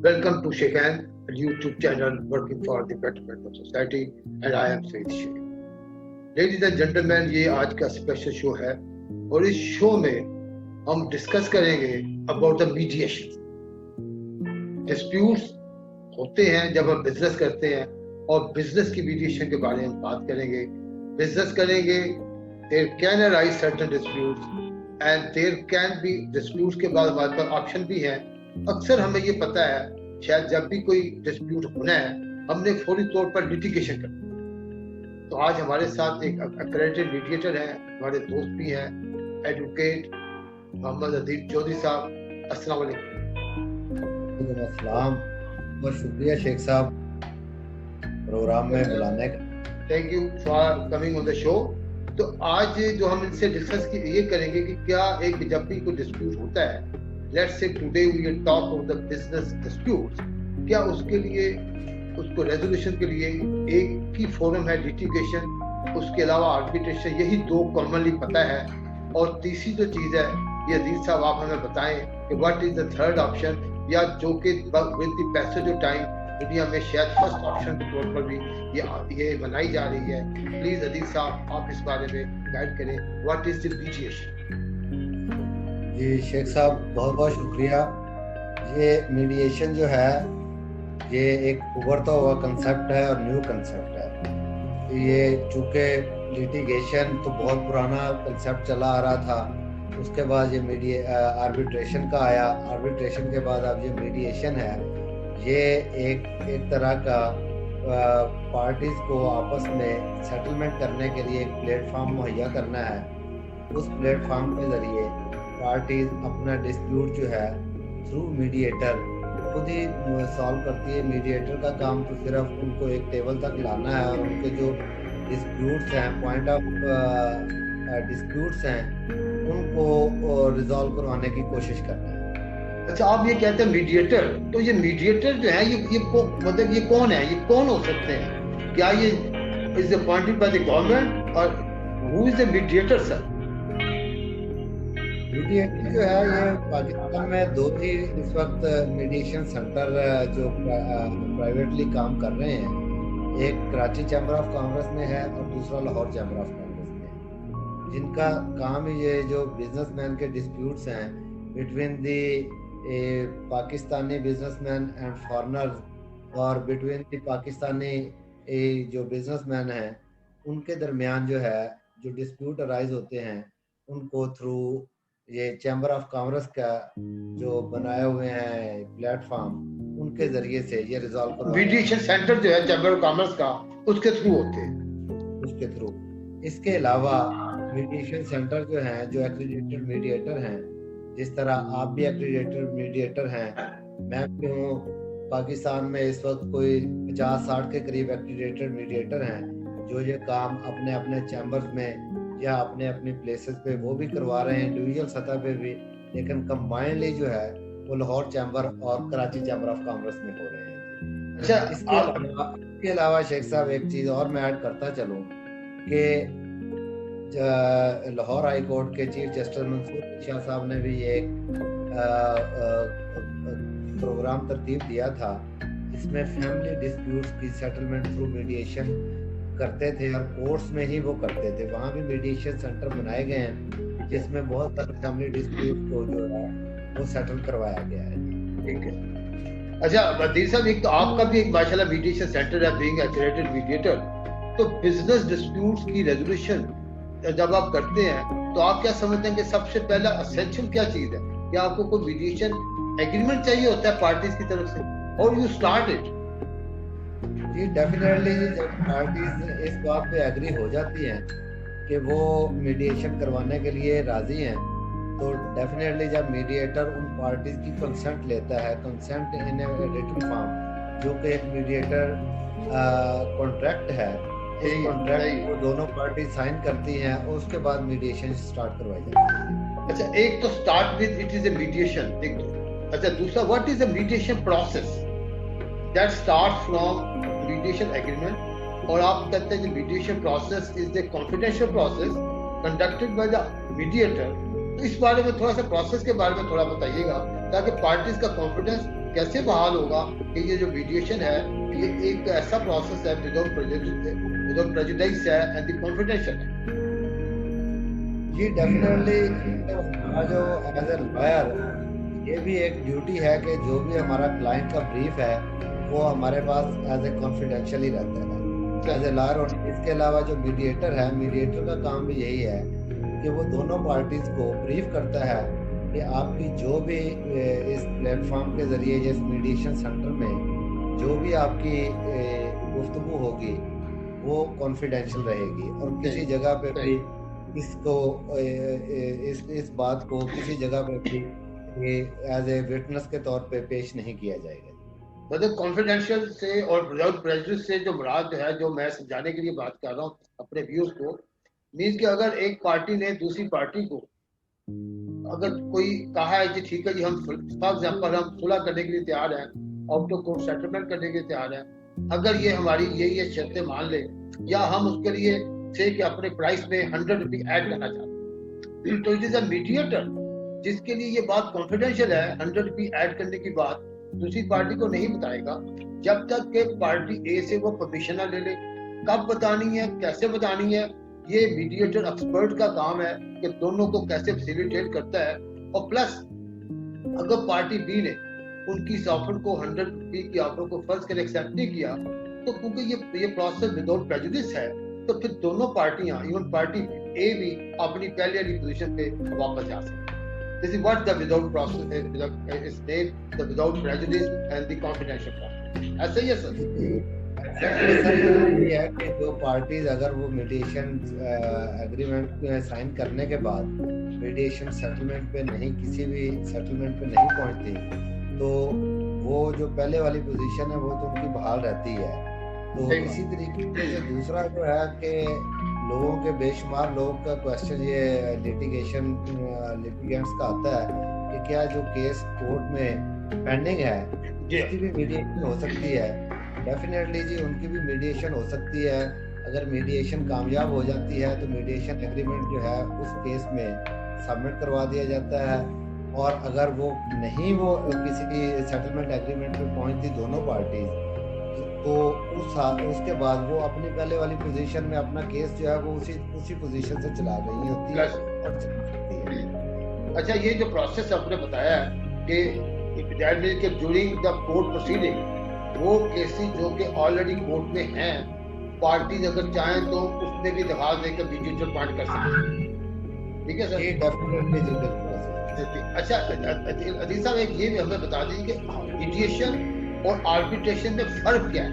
Welcome to Shekan, a YouTube channel working for the betterment of society, and I am Said Sheikh. Ladies and gentlemen, ये आज का special show है और इस show में हम डिस्कस करेंगे अबाउट द मीडिएशन. डिस्प्यूट्स होते हैं जब हम बिजनेस करते हैं और बिजनेस की मीडिएशन के बारे में बात करेंगे. बिजनेस करेंगे, there can arise certain disputes and there can be disputes के बाद हमारे पास ऑप्शन भी हैं. अक्सर हमें ये पता है, शायद जब भी कोई डिस्प्यूट होना है हमने फौरी तौर पर लिटिगेशन करना. तो आज हमारे साथ एक एक्रेडिटेड मीडिएटर हैं, हमारे दोस्त भी हैं, एडवोकेट मोहम्मद अदीब चौधरी साहब. अस्सलाम वालेकुम. अस्सलाम. बहुत शुक्रिया शेख साहब प्रोग्राम में बुलाने का. Thank you for coming on the show. तो आज जो हम इनसे डिस्कस ये करेंगे कि क्या एक जब भी कोई डिस्प्यूट होता है, let's say today we will talk about the business disputes, क्या उसके लिए उसको रेजोल्यूशन के लिए एक ही फोरम है लिटिगेशन, उसके अलावा आर्बिट्रेशन, यही दो कॉमनली पता है. और तीसरी जो चीज़ है ये अजीज साहब आप हमें बताएं कि what is the third option, या जो कि with the passage of time दुनिया में शायद फर्स्ट ऑप्शन के तौर पर भी ये बनाई जा रही है. प्लीज अजीज साहब आप इस बारे में गाइड करें, व्हाट इज द मीडिएशन. जी शेख साहब बहुत बहुत शुक्रिया. ये मीडिएशन जो है ये एक उभरता हुआ कंसेप्ट है और न्यू कंसेप्ट है. ये चूँकि लिटिगेशन तो बहुत पुराना कंसेप्ट चला आ रहा था, उसके बाद ये आर्बिट्रेशन का आया. आर्बिट्रेशन के बाद अब ये मीडिएशन है. ये एक तरह का पार्टीज को आपस में सेटलमेंट करने के लिए एक प्लेटफॉर्म मुहैया करना है. उस प्लेटफॉर्म के ज़रिए पार्टीज अपना डिस्प्यूट जो है थ्रू मीडिएटर खुद ही सॉल्व करती है. मीडिएटर का काम तो सिर्फ उनको एक टेबल तक लाना है और उनके जो डिस्प्यूट्स हैं, पॉइंट ऑफ डिस्प्यूट्स हैं, उनको रिजॉल्व करवाने की कोशिश करना है. अच्छा, आप ये कहते हैं मीडिएटर, तो ये मीडिएटर जो है मतलब ये कौन है, ये कौन हो सकते हैं? क्या ये is appointed by the government और who is the mediator sir? Mediator जो है ये पाकिस्तान में दो ही इस वक्त मीडिएशन सेंटर जो प्राइवेटली काम कर रहे हैं. एक कराची चैम्बर ऑफ कॉमर्स में है और दूसरा लाहौर चैम्बर ऑफ कॉमर्स में है, जिनका काम ये जो बिजनेसमैन के डिस्प्यूट्स हैं between the Pakistani businessman and foreigners और बिटवीन दी पाकिस्तानी जो बिजनेसमैन हैं उनके दरमियान जो है जो डिस्प्यूट अराइज होते हैं उनको थ्रू ये चैम्बर ऑफ कॉमर्स का जो बनाए हुए हैं प्लेटफॉर्म, उनके जरिए से ये रिजॉल्व करवाना. मीडिएशन सेंटर जो है चैम्बर ऑफ कॉमर्स का, उसके थ्रू होते हैं. उसके थ्रू. इसके अलावा मीडिएशन सेंटर जो हैं जो एक्रीडेटेड मीडिएटर हैं, जिस तरह आप भी एक्रीडेटेड मीडिएटर हैं, मैं भी हूँ. पाकिस्तान में इस वक्त कोई 50-60 के करीब एक्रीडेटेड मीडिएटर हैं जो ये काम अपने अपने चैम्बर्स में या अपने अपने प्लेसेस पे वो भी करवा रहे हैं, इंडिविजुअल सतह पे भी. लेकिन कंबाइंडली जो है वो लाहौर चैम्बर और कराची चैम्बर ऑफ कॉमर्स में हो रहे हैं. अच्छा, इसके अलावा शेख साहब एक चीज़ और मैं ऐड करता चलूँ कि लाहौर हाई कोर्ट के चीफ जस्टिस मंसूर शाह साहब ने भी ये एक प्रोग्राम तरतीब दिया था जिसमें फैमिली डिस्प्यूट्स की सेटलमेंट थ्रू मीडिएशन करते थे और कोर्ट्स में ही वो करते थे. वहाँ भी मीडिएशन सेंटर बनाए गए हैं जिसमें बहुत सारे फैमिली डिस्प्यूट को जो है वो सेटल करवाया गया है. ठीक है. अच्छा अदील साहब, एक तो आपका भी एक माशाल्लाह मीडिएशन सेंटर है, बीइंग एक्रेडिटेड मीडिएटर. तो बिजनेस डिस्प्यूट्स की रेजोल्यूशन जब आप करते हैं तो आप क्या समझते हैं कि सबसे पहला एसेंशियल क्या चीज है? क्या आपको कोई मीडिएशन एग्रीमेंट चाहिए होता है पार्टीज की तरफ से, और यू स्टार्ट इट? जी डेफिनेटली, जब पार्टीज इस बात पे एग्री हो जाती हैं कि वो मीडिएशन करवाने के लिए राजी हैं, तो डेफिनेटली जब मीडिएटर उन पार्टीज की कंसेंट लेता है, consent in a written form, जो कि एक मीडिएटर कॉन्ट्रैक्ट है, इस कॉन्ट्रैक्ट को दोनों पार्टी साइन करती हैं और उसके बाद मीडिएशन स्टार्ट करवाई जाती है. अच्छा, एक तो start with it is a mediation, एक तो. अच्छा, दूसरा what is the mediation process that starts from mediation agreement, और आप कहते हैं कि mediation process is the confidential process conducted by the mediator. तो इस बारे में थोड़ा सा प्रोसेस के बारे में थोड़ा बताइएगा ताकि पार्टीज का कॉन्फिडेंस कैसे बहाल होगा कि ये जो मीडिएशन है ये एक ऐसा प्रोसेस है विदाउट प्रेजुडिस है एंड कॉन्फिडेंशियल है? जी डेफिनेटली हमारा जो एज ए लॉयर ये भी एक ड्यूटी है कि जो भी हमारा क्लाइंट का ब्रीफ है वो हमारे पास एज ए कॉन्फिडेंशियल ही रहता है एज ए लॉयर। और इसके अलावा जो मीडिएटर है, मीडिएटर का काम भी यही है कि वो दोनों पार्टीज को ब्रीफ करता है कि आपकी जो भी इस प्लेटफॉर्म के जरिए इस मीडिएशन सेंटर में जो भी आपकी गुफ्तगू होगी वो कॉन्फिडेंशियल रहेगी और किसी जगह पे भी इसको इस बात को किसी जगह पे भी एज ए विटनेस के तौर पे पेश नहीं किया जाएगा। मतलब कॉन्फिडेंशियल से और विदाउट प्रेजुडिस से जो मुराद है, जो मैं समझाने के लिए बात कर रहा हूँ अपने व्यूअर्स को, मीन्स कि अगर एक पार्टी ने दूसरी पार्टी को अगर कोई कहा है कि ठीक है जी हम फॉर एग्जाम्पल हम सुलह करने के लिए तैयार हैं, आउट ऑफ कोर्ट सेटलमेंट करने के लिए तैयार हैं, अगर ये हमारी ये शर्तें मान ले या हम उसके लिए से कि अपने प्राइस में 100 रुपये ऐड करना चाहते हैं, तो इट इज अ मीडिएटर जिसके लिए ये बात कॉन्फिडेंशियल है। 100 रुपये ऐड करने की बात दूसरी पार्टी को नहीं बताएगा जब तक कि पार्टी ए से वो परमिशन ना ले ले। कब बतानी है, कैसे बतानी है, ये मीडिएटर एक्सपर्ट का काम है कि दोनों को कैसे फैसिलिटेट करता है। और प्लस अगर पार्टी बी ने उनकी इस ऑफर को 100 रुपये की ऑफर को फर्ज कर एक्सेप्ट नहीं किया, तो क्योंकि ये प्रोसेस विदाउट प्रेजुडिस है, तो फिर दोनों पार्टियां इवन पार्टी ए भी अपनी पहले वाली पोजीशन पे वापस जा सकती है। This is what the without process is named the without prejudice and the confidential process. ऐसा ही है सर? ये है कि दो पार्टीज अगर वो मीडिएशन एग्रीमेंट में साइन करने के बाद मीडिएशन सेटलमेंट पे नहीं, किसी भी सेटलमेंट पे नहीं पहुंचती, तो वो जो पहले वाली पोजीशन है वो तो उनकी बहाल रहती है। तो इसी तरीके से दूसरा जो है कि लोगों के बेशुमार लोगों का क्वेश्चन ये लिटिगेंट्स का आता है कि क्या जो केस कोर्ट में पेंडिंग है उसकी भी मीडिएशन हो सकती है। डेफिनेटली जी उनकी भी मीडिएशन हो सकती है। अगर मीडिएशन कामयाब हो जाती है तो मीडिएशन एग्रीमेंट जो है उस केस में सबमिट करवा दिया जाता है। और अगर वो नहीं वो किसी सेटलमेंट एग्रीमेंट पे पहुंचती दोनों पार्टीज, तो उसके बाद वो अपनी पहले वाली पोजीशन में अपना केस जो है वो उसी पोजीशन से चला रही होती है और चला सकती है। अच्छा, ये जो प्रोसेस आपने बताया है कि ड्यूरिंग द कोर्ट प्रोसीडिंग वो केसेस जो कि ऑलरेडी कोर्ट में हैं, पार्टीज अगर चाहें तो उसमें भी दरखास्त देकर मीडिएटर अपॉइंट कर सकते हैं। ठीक है सर? ये डेफिनेटली जरूर। अच्छा अजीज साहब, एक ये भी हमें बता दीजिए कि मीडिएशन और आर्बिट्रेशन में फर्क क्या है?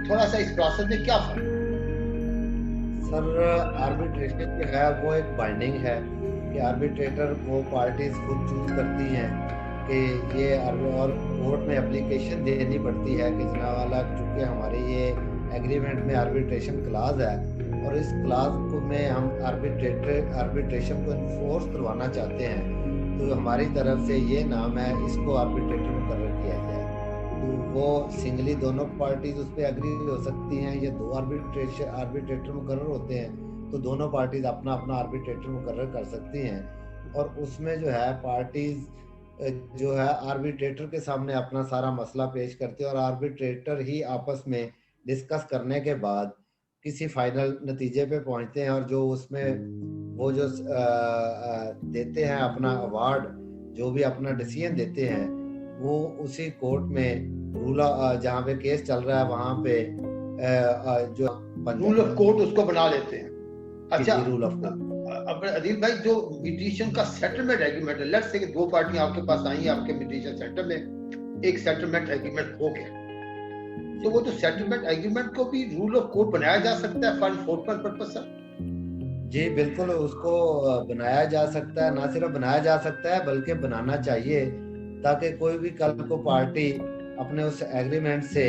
थोड़ा सा इस प्रोसेस में क्या फर्क है? सर आर्बिट्रेशन जो है वो एक बाइंडिंग है कि आर्बिट्रेटर वो पार्टीज खुद चूज करती हैं कि ये, और कोर्ट में एप्लीकेशन देनी पड़ती है कि जनाब वाला चूंकि हमारे ये एग्रीमेंट में आर्बिट्रेशन क्लाज है और इस क्लाज को में हम आर्बिट्रेशन को इन्फोर्स करवाना चाहते हैं, तो हमारी तरफ से ये नाम है, इसको आर्बिट्रेटर मुकर्रर किया जाए। तो वो सिंगली दोनों पार्टीज उस पर एग्री हो सकती हैं या दो आर्बिट्रेटर मुकर्रर होते हैं तो दोनों पार्टीज अपना अपना आर्बिट्रेटर मुकर्रर कर सकती हैं। और उसमें जो है पार्टीज जो है आर्बिट्रेटर के सामने अपना सारा मसला पेश करते हैं और आर्बिट्रेटर ही आपस में डिस्कस करने के बाद किसी फाइनल नतीजे पे पहुंचते हैं। और जो उसमें वो जो देते हैं अपना अवार्ड, जो भी अपना डिसीजन देते हैं, वो उसी कोर्ट में जहाँ पे केस चल रहा है वहाँ पे जो रूल ऑफ कोर्ट उसको बना लेते हैं। अच्छा, रूल ऑफ कोर्ट। अपने अदील भाई, जो मीडिएशन का सेटलमेंट एग्रीमेंट है, लेट्स से कि दो पार्टियां आपके पास आई हैं, आपके मीडिएशन सेंटर में एक सेटलमेंट एग्रीमेंट हो गया, तो वो जो सेटलमेंट एग्रीमेंट को भी रूल ऑफ कोर्ट बनाया जा सकता है फॉर एनफोर्समेंट पर्पस सर? जी बिल्कुल, उसको बनाया जा सकता है, ना सिर्फ बनाया जा सकता है बल्कि बनाना चाहिए, ताकि कोई भी कल को पार्टी अपने उस एग्रीमेंट से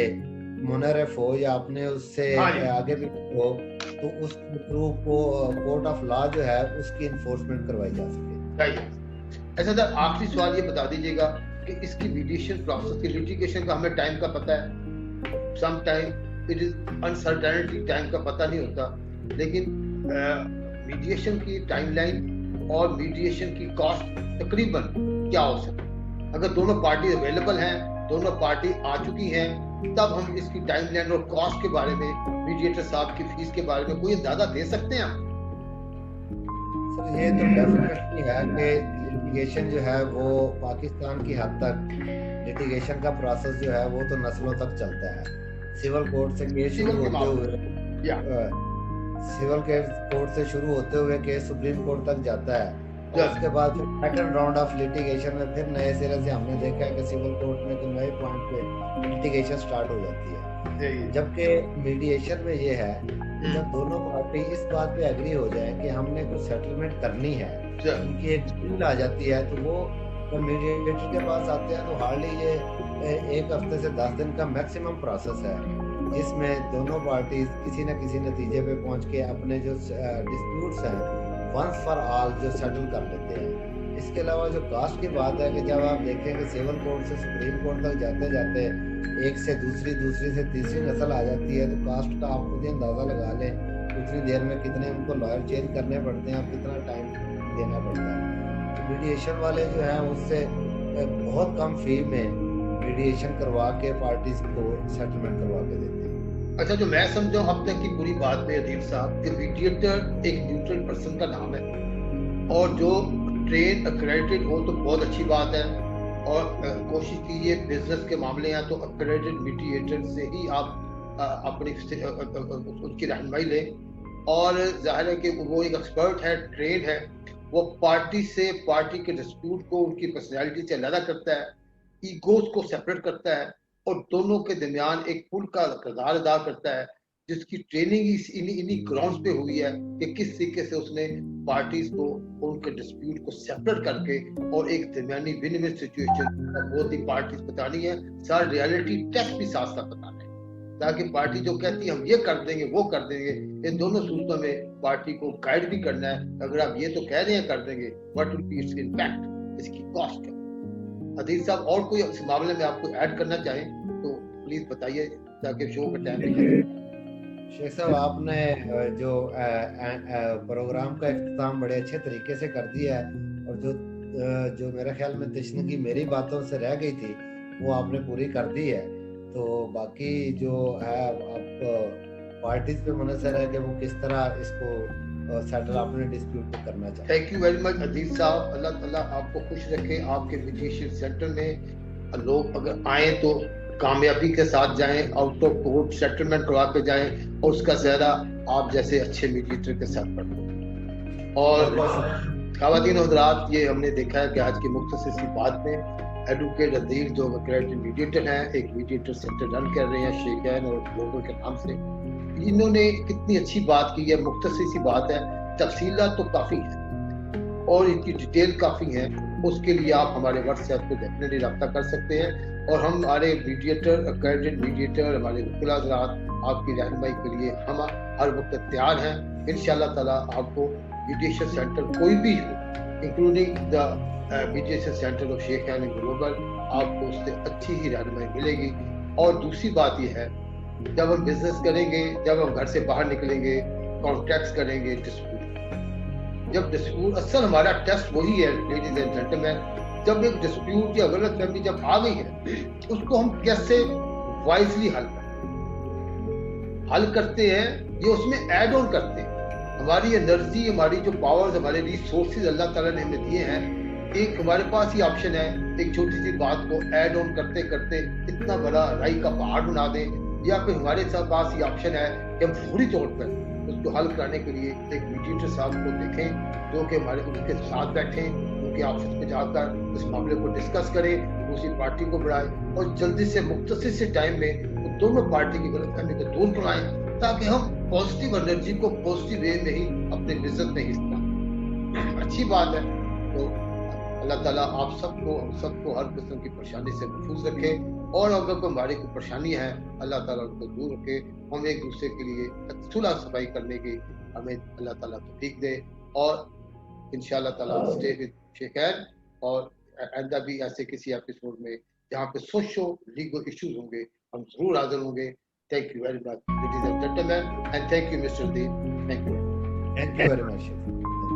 मुनरफ हो या अपने उससे आगे भी हो तो उस थ्रू को कोर्ट ऑफ लॉ जो है उसकी इन्फोर्समेंट करवाई जा सके। ऐसा सर, आखिरी सवाल ये बता दीजिएगा कि इसकी मीडिएशन प्रोसेस की लिटिगेशन का हमें टाइम का पता है, some time it is uncertainty, time का पता नहीं होता, लेकिन मीडिएशन की टाइमलाइन और मीडिएशन की कॉस्ट तकरीबन क्या हो सकती है? अगर दोनों पार्टी अवेलेबल हैं, दोनों पार्टी आ चुकी हैं, तब हम इसकी टाइमलाइन और कॉस्ट के बारे में, मीडिएटर साहब की फीस के बारे में कोई अंदाजा दे सकते हैं आप? सर ये तो डेफिनेटली है कि लिटिगेशन जो है वो पाकिस्तान की हद तक लिटिगेशन का प्रोसेस जो है वो तो नस्लों तक चलता है। सिविल कोर्ट से केस शुरू होते हुए सिविल कोर्ट से शुरू होते हुए केस सुप्रीम कोर्ट तक जाता है, और उसके बाद फिर सेकंड राउंड ऑफ लिटिगेशन में फिर नए सिरे से हमने देखा है कि सिविल कोर्ट में तो नए पॉइंट पे लिटिगेशन स्टार्ट हो जाती है। जबकि मीडिएशन में ये है कि जब दोनों पार्टी इस बात पे एग्री हो जाए कि हमने कुछ सेटलमेंट करनी है, उनकी एक डील आ जाती है, तो वो जब मीडिएटर के पास आते हैं तो हार्डली ये 1 हफ्ते से 10 दिन का मैक्सिमम प्रोसेस है, जिसमें दोनों पार्टी किसी न किसी नतीजे पे पहुंच के अपने जो डिस्प्यूट्स हैं वंस फॉर ऑल जो सेटल कर लेते हैं। इसके अलावा जो कास्ट की बात है कि जब आप देखें कि सिविल कोर्ट से सुप्रीम कोर्ट तक जाते जाते एक से दूसरी से तीसरी नस्ल आ जाती है, तो कास्ट का आप खुद ही अंदाज़ा लगा लें उतनी देर में कितने उनको लॉयर चेंज करने पड़ते हैं और कितना टाइम देना पड़ता है। तो मीडिएशन वाले जो हैं उससे बहुत कम फी में मीडिएशन करवा के पार्टीज को सेटलमेंट करवा के देते हैं। अच्छा, जो मैं समझा अब तक की पूरी बात में अदील साहब कि मीडिएटर एक न्यूट्रल पर्सन का नाम है, और जो ट्रेन अक्रेडिटेड हो तो बहुत अच्छी बात है, और कोशिश कीजिए बिजनेस के मामले हैं तो अक्रेडिटेड मीडिएटर से ही आप अपनी उनकी रहनुमाई लें, और जाहिर है कि वो एक एक्सपर्ट है, ट्रेन है, वो पार्टी से पार्टी के डिस्प्यूट को उनकी पर्सनैलिटी से अलग करता है, ईगोज को सेपरेट करता है, और दोनों के दरमियान एक पुल का किरदार अदा करता है, जिसकी ट्रेनिंग इन्हीं ग्राउंड्स पे हुई है कि किस तरीके से उसने पार्टीज को उनके डिस्प्यूट को सेपरेट करके और एक दरमियानी विन विन सिचुएशन बहुत ही पार्टीज बतानी है, सारा रियलिटी टेस्ट भी साथ साथ बताना है, ताकि पार्टी जो कहती है हम ये कर देंगे वो कर देंगे, इन दोनों सूरतों में पार्टी को गाइड भी करना है। अगर आप ये तो कह रहे हैं कर देंगे, what will be its impact, इसकी कॉस्ट क्या। अदील साहब और कोई इस मामले में आपको ऐड करना चाहें तो प्लीज बताइए, ताकि शो का टाइम भी। शेख साहब, आपने जो प्रोग्राम का इख्तिताम बड़े अच्छे तरीके से कर दिया है, और जो मेरे ख्याल में तशनगी मेरी बातों से रह गई थी वो आपने पूरी कर दी है। तो बाकी जो है आप पार्टीज पे मुनहसर है कि वो किस तरह इसको सेटल अपने डिस्प्यूट को करना चाहिए। Thank you very much Adeel साहब, अल्लाह ताला आपको खुश रखे। आपके मीडिएशन सेंटर में लोग अगर आए तो कामयाबी के साथ जाएं, आउट ऑफ कोर्ट सेटलमेंट करवा के जाएं, और उसका ज़्यादा आप जैसे अच्छे मीडिएटर के साथ पढ़ें। और ख़वातीन और हज़रात, ये हमने देखा है कि आज की मुख्तसर सी बात में एडवोकेट अदील जो अक्रेडिटेड मीडिएटर हैं, एक मीडिएटर सेंटर रन कर रहे हैं शेखैन और ग्लोबल के नाम से, इन्होंने कितनी अच्छी बात की है। मुख्तसर सी बात है, तफसीलात तो काफ़ी है और इनकी डिटेल काफ़ी है। उसके लिए आप हमारे व्हाट्सएप पे डेफिनेटली रब्ता कर सकते हैं, और हम हमारे मीडिएटर, अक्रेडिटेड मीडिएटर, हमारे वकील हज़रात आपकी रहनुमाई के लिए हम हर वक्त तैयार हैं। इंशाअल्लाह ताला आपको मीडिएशन सेंटर कोई भी हो, including the mediation centre of शेखैन ग्लोबल, आपको उससे अच्छी ही रहनुमाई मिलेगी। और दूसरी बात यह है, जब हम बिजनेस करेंगे, जब हम घर से बाहर निकलेंगे, कॉन्ट्रैक्ट्स करेंगे, जब डिस्प्यूट, असल हमारा टेस्ट वही है लेडीज एंड जेंटलमैन, जब एक डिस्प्यूट या गलतफहमी जब आ गई है, उसको हम कैसे वाइजली हल करते हैं, ये उसमें ऐड ऑन करते हैं। हमारी एनर्जी, हमारी जो पावर्स, हमारे रिसोर्सेज अल्लाह ताला ने हमें दिए हैं, एक हमारे पास ही ऑप्शन है, एक छोटी सी बात को ऐड ऑन करते करते इतना बड़ा राई का पहाड़ बना दें, या फिर हमारे पास ही ऑप्शन है कि हम फौरी तौर पर उसको हल कराने के लिए एक मीडिएटर साहब को देखें, जो कि हमारे उनके साथ बैठें, उनके ऑफिस में जाकर इस मामले को डिस्कस करें, दूसरी पार्टी को बढ़ाएं, और जल्दी से मुख्तसर से टाइम में वो दोनों पार्टी की गलतफहमी को दूर कराएं, ताकि हम पॉजिटिव एनर्जी को पॉजिटिव वे में ही अपने बिजनेस में हिस्सा। अच्छी बात है। तो अल्लाह ताला आप सबको हर किस्म की परेशानी से महफूज रखे, और अगर कोई हमारी कोई परेशानी है, अल्लाह ताला उनको दूर रखे। हम एक दूसरे के लिए सुलह सफाई करने की हमें अल्लाह ताला तौफीक दे, और इंशाअल्लाह ताला स्टे विद शेखैन, और आइंदा भी ऐसे किसी एपिसोड में जहाँ पे सोशो लीगल इश्यूज होंगे, हम जरूर हाजिर होंगे। Thank you very much ladies and gentleman, and thank you mister Deen, thank you very much.